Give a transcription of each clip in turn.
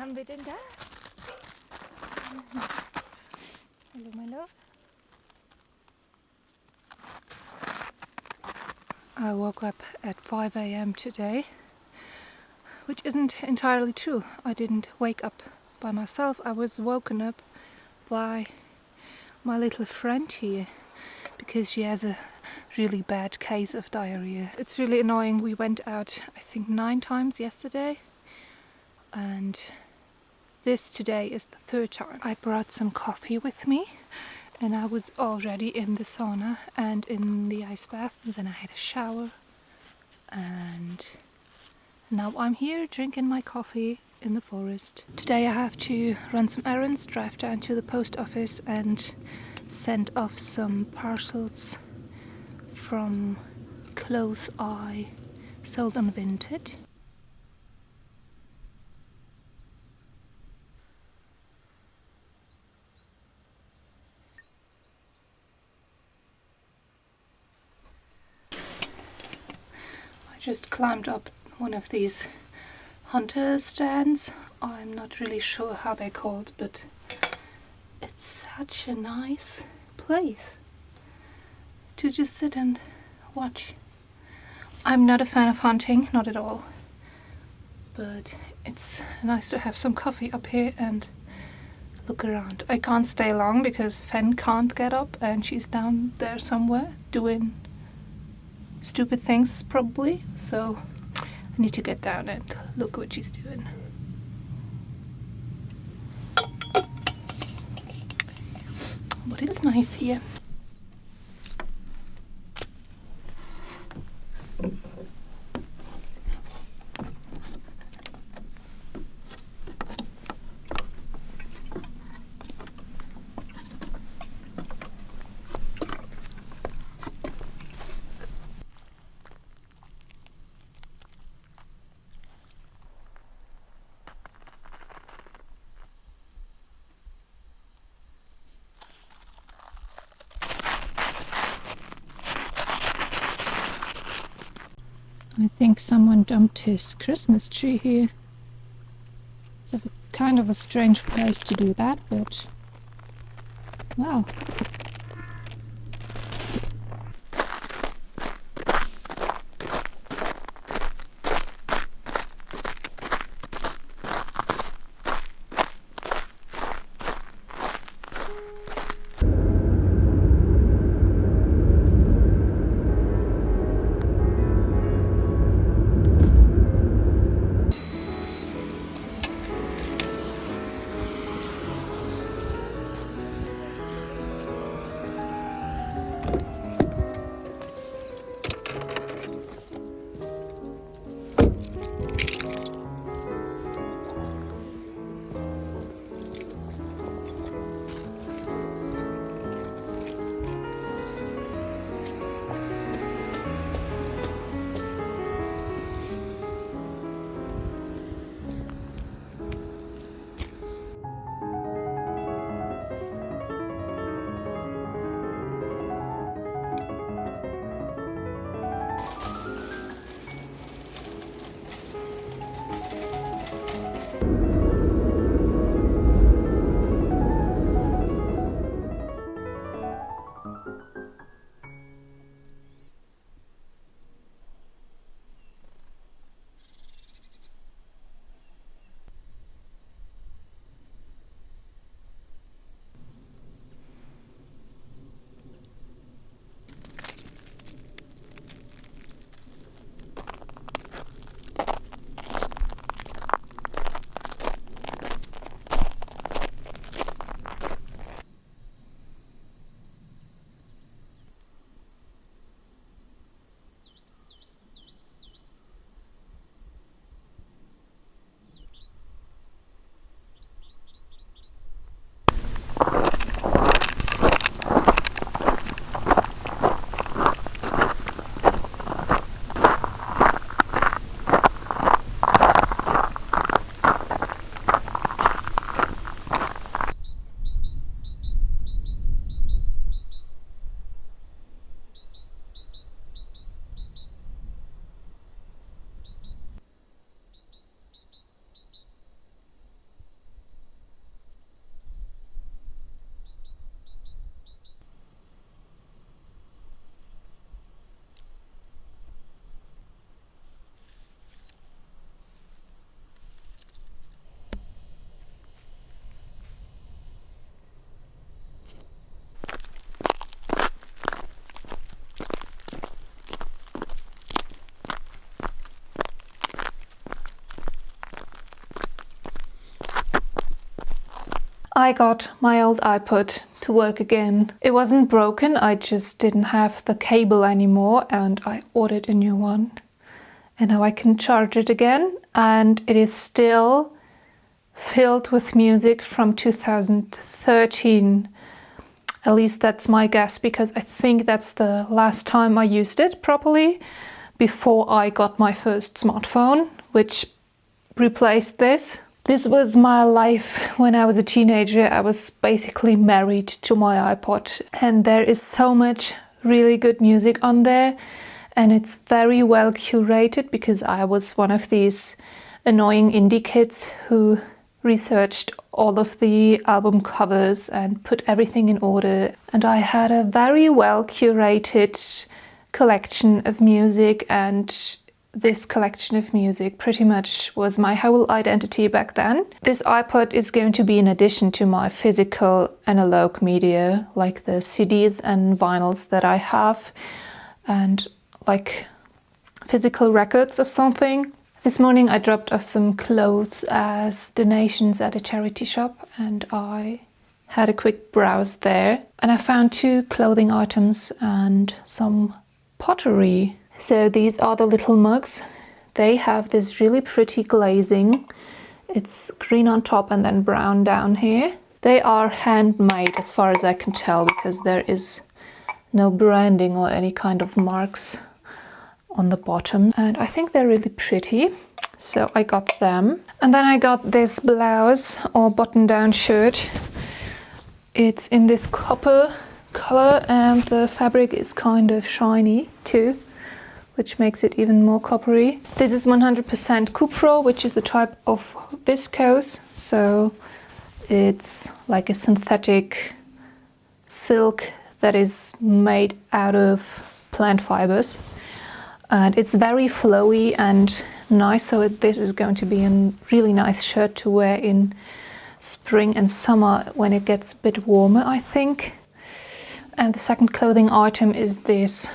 haben wir denn da? Hello, my love. I woke up at 5 a.m. today, which isn't entirely true. I didn't wake up by myself. I was woken up by my little friend here because she has a really bad case of diarrhea. It's really annoying. We went out, I think, 9 times yesterday, and this today is the 3rd time. I brought some coffee with me, and I was already in the sauna and in the ice bath, and then I had a shower, and now I'm here drinking my coffee in the forest. Today I have to run some errands, drive down to the post office and send off some parcels from clothes I sold on Vinted. I just climbed up one of these hunter stands. I'm not really sure how they're called, but it's such a nice place to just sit and watch. I'm not a fan of hunting, not at all, but it's nice to have some coffee up here and look around. I can't stay long because Fen can't get up and she's down there somewhere doing stupid things probably, so I need to get down and look what she's doing. But it's nice here. I think someone dumped his Christmas tree here. It's a kind of a strange place to do that, but well. I got my old iPod to work again. It wasn't broken, I just didn't have the cable anymore and I ordered a new one. And now I can charge it again, and it is still filled with music from 2013. At least that's my guess, because I think that's the last time I used it properly before I got my first smartphone, which replaced this. This was my life when I was a teenager. I was basically married to my iPod, and there is so much really good music on there, and it's very well curated because I was one of these annoying indie kids who researched all of the album covers and put everything in order. And I had a very well curated collection of music, and this collection of music pretty much was my whole identity back then. This iPod is going to be in addition to my physical analog media, like the CDs and vinyls that I have, and like physical records of something. This morning I dropped off some clothes as donations at a charity shop, and I had a quick browse there, and I found 2 clothing items and some pottery. So these are the little mugs. They have this really pretty glazing. It's green on top and then brown down here. They are handmade as far as I can tell, because there is no branding or any kind of marks on the bottom, and I think they're really pretty, so I got them. And then I got this blouse or button-down shirt. It's in this copper color and the fabric is kind of shiny too, which makes it even more coppery. This is 100% cupro, which is a type of viscose, so it's like a synthetic silk that is made out of plant fibers. And it's very flowy and nice, so this is going to be a really nice shirt to wear in spring and summer when it gets a bit warmer, I think. And the second clothing item is this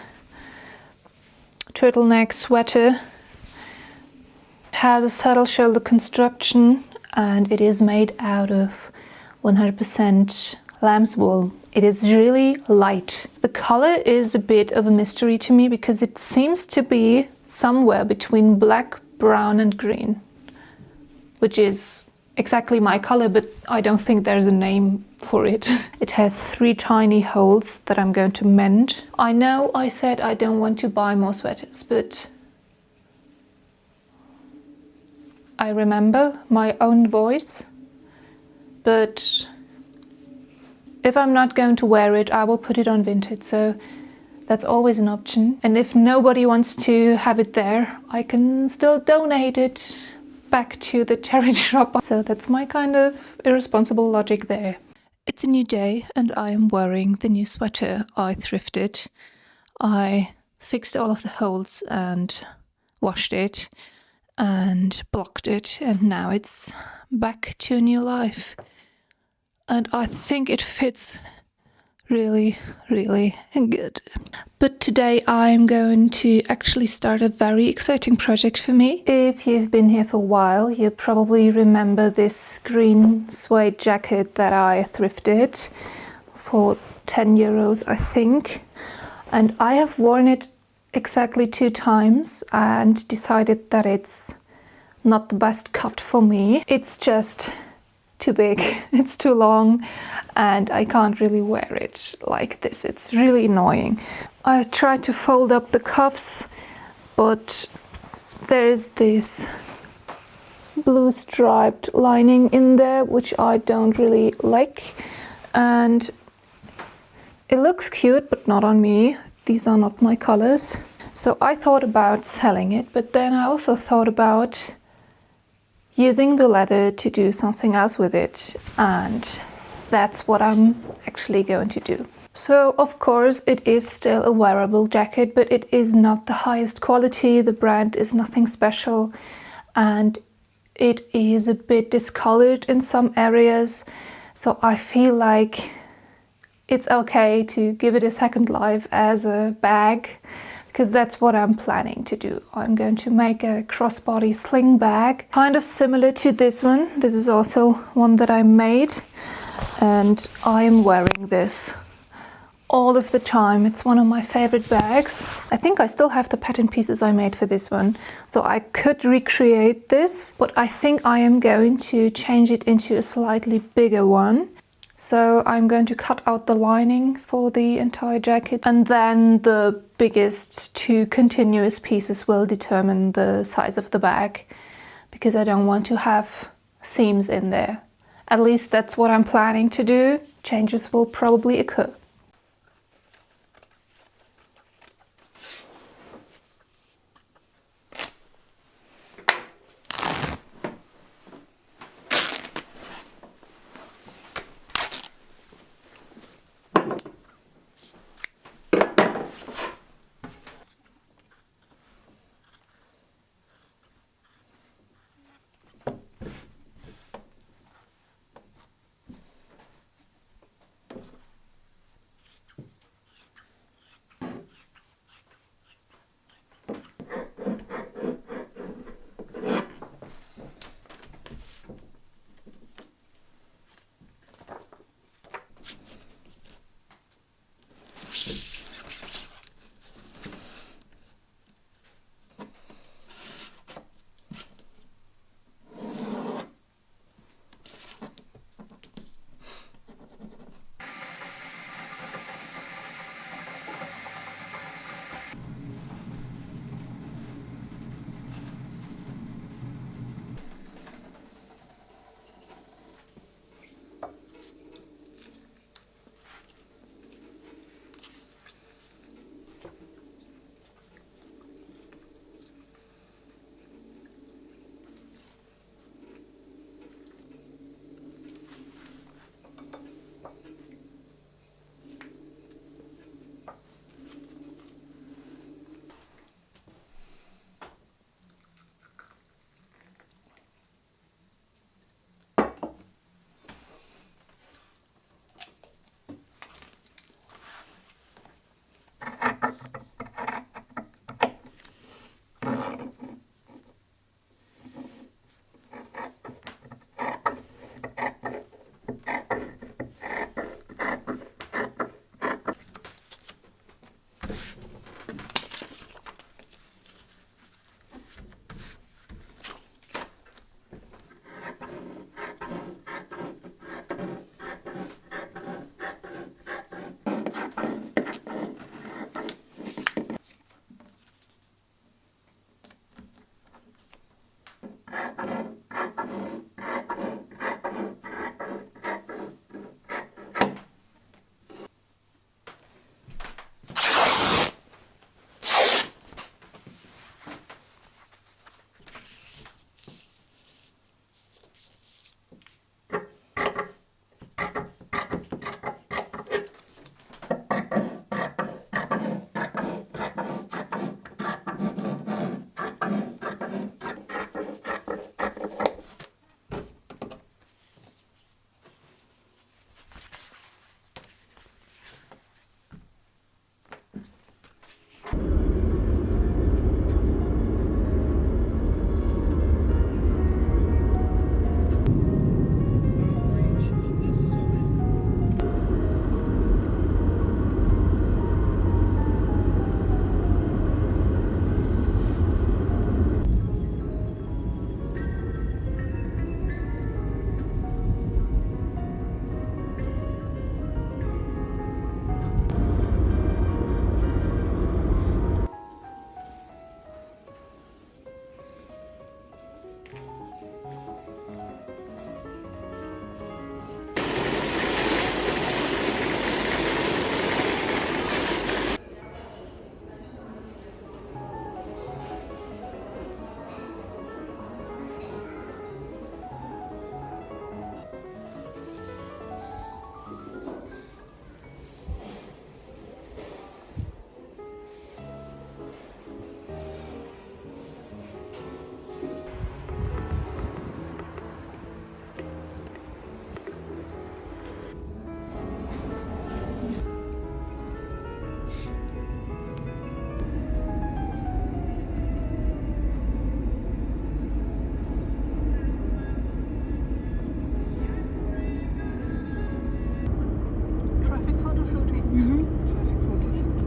turtleneck sweater. It has a saddle shoulder construction and it is made out of 100% lamb's wool. It is really light. The color is a bit of a mystery to me because it seems to be somewhere between black, brown and green, which is exactly my color, but I don't think there's a name for it. It has 3 tiny holes that I'm going to mend. I know I said I don't want to buy more sweaters, but I remember my own voice. But if I'm not going to wear it, I will put it on Vinted, so that's always an option. And if nobody wants to have it there, I can still donate it back to the charity shop. So that's my kind of irresponsible logic there. It's a new day and I am wearing the new sweater I thrifted. I fixed all of the holes and washed it and blocked it, and now it's back to a new life. And I think it fits really, really good. But today I'm going to actually start a very exciting project for me. If you've been here for a while, you probably remember this green suede jacket that I thrifted for 10 euros, I think. And I have worn it exactly 2 times and decided that it's not the best cut for me. It's just too big, it's too long, and I can't really wear it like this. It's really annoying. I tried to fold up the cuffs, but there is this blue striped lining in there, which I don't really like, and it looks cute, but not on me. These are not my colors. So I thought about selling it, but then I also thought about using the leather to do something else with it, and that's what I'm actually going to do. So of course it is still a wearable jacket, but it is not the highest quality. The brand is nothing special and it is a bit discolored in some areas, so I feel like it's okay to give it a second life as a bag, because that's what I'm planning to do. I'm going to make a crossbody sling bag, kind of similar to this one. This is also one that I made. and I'm wearing this all of the time. It's one of my favorite bags. I think I still have the pattern pieces I made for this one, so I could recreate this, but I think I am going to change it into a slightly bigger one. So I'm going to cut out the lining for the entire jacket, and then the biggest two continuous pieces will determine the size of the bag, because I don't want to have seams in there. At least that's what I'm planning to do. Changes will probably occur. Fotoshooting. Traffic photo shoot.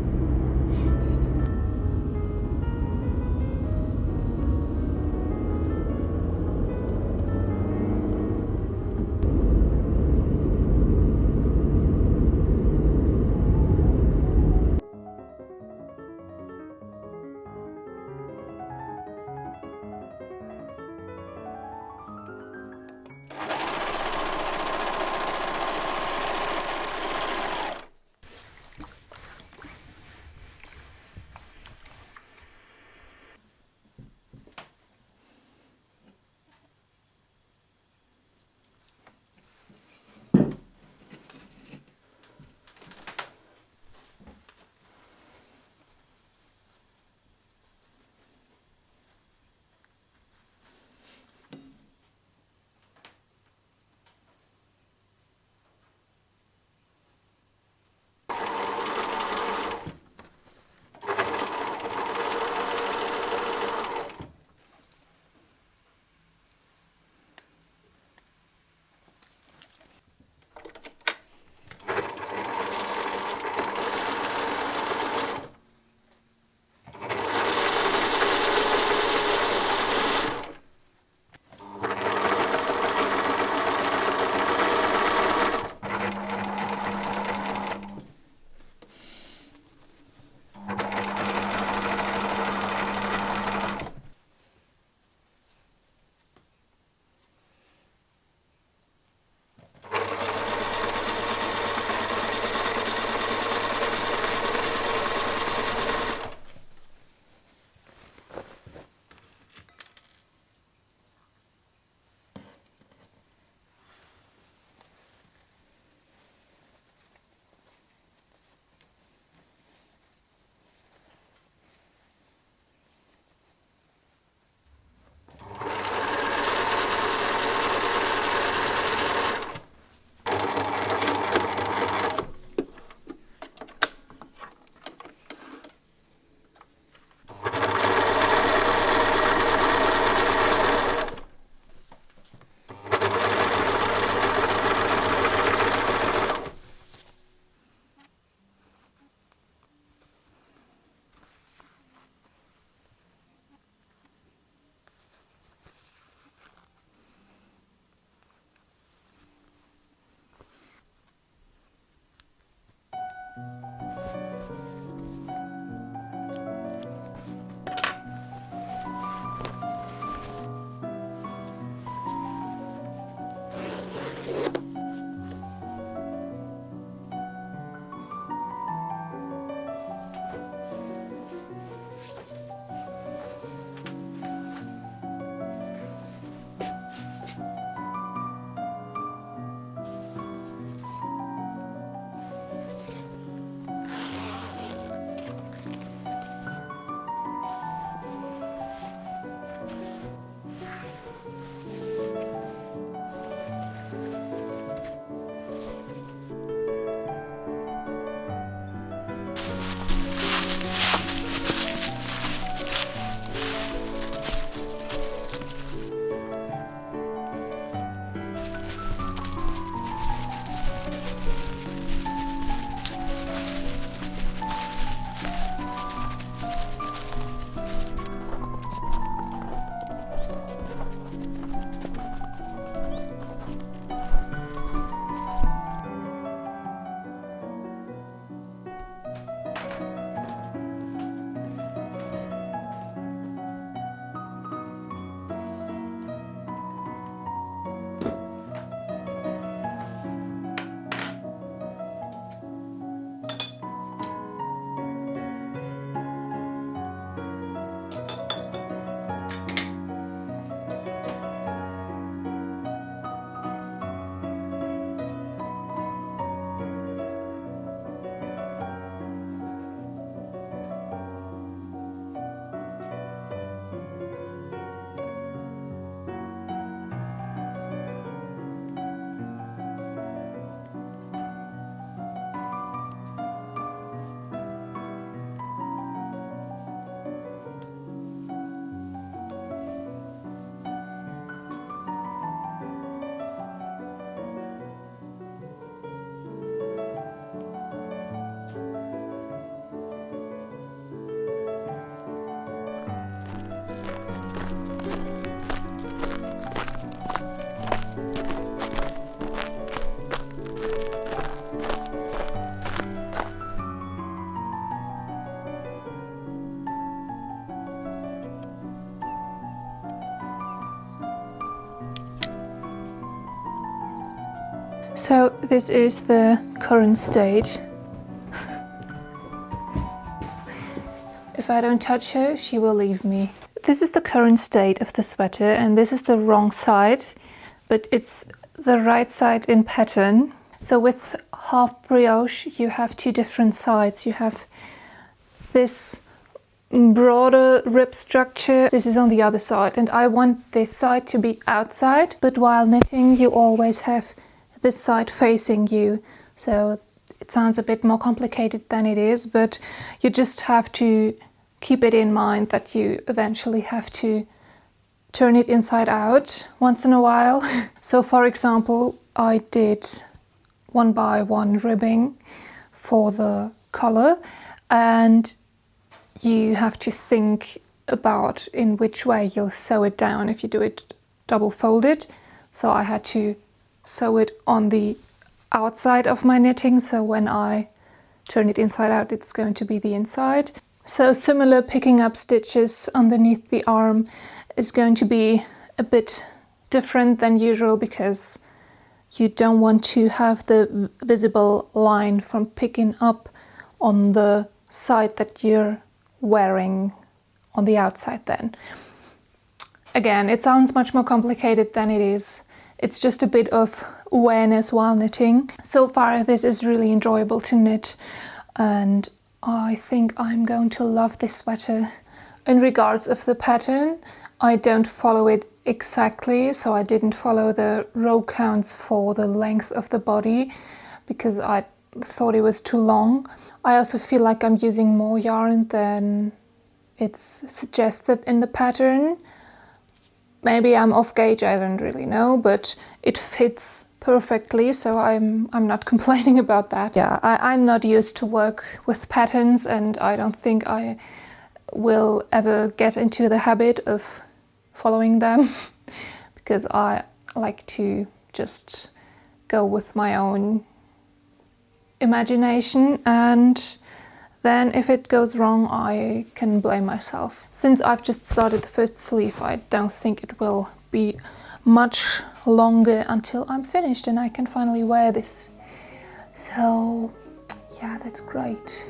So this is the current state. If I don't touch her, she will leave me. This is the current state of the sweater, and this is the wrong side, but it's the right side in pattern. So with half brioche, you have two different sides. You have this broader rib structure. This is on the other side, and I want this side to be outside, but while knitting, you always have this side facing you. So it sounds a bit more complicated than it is, but you just have to keep it in mind that you eventually have to turn it inside out once in a while. So for example, I did 1x1 ribbing for the collar, and you have to think about in which way you'll sew it down if you do it double folded. So I had to sew it on the outside of my knitting, so when I turn it inside out, it's going to be the inside. So similar, picking up stitches underneath the arm is going to be a bit different than usual, because you don't want to have the visible line from picking up on the side that you're wearing on the outside then. Again, it sounds much more complicated than it is. It's just a bit of awareness while knitting. So far, this is really enjoyable to knit, and I think I'm going to love this sweater. In regards of the pattern, I don't follow it exactly, so I didn't follow the row counts for the length of the body because I thought it was too long. I also feel like I'm using more yarn than it's suggested in the pattern. Maybe I'm off gauge, I don't really know, but it fits perfectly, so I'm not complaining about that. Yeah, I'm not used to work with patterns, and I don't think I will ever get into the habit of following them because I like to just go with my own imagination, and then if it goes wrong, I can blame myself. Since I've just started the first sleeve, I don't think it will be much longer until I'm finished and I can finally wear this. So yeah, that's great.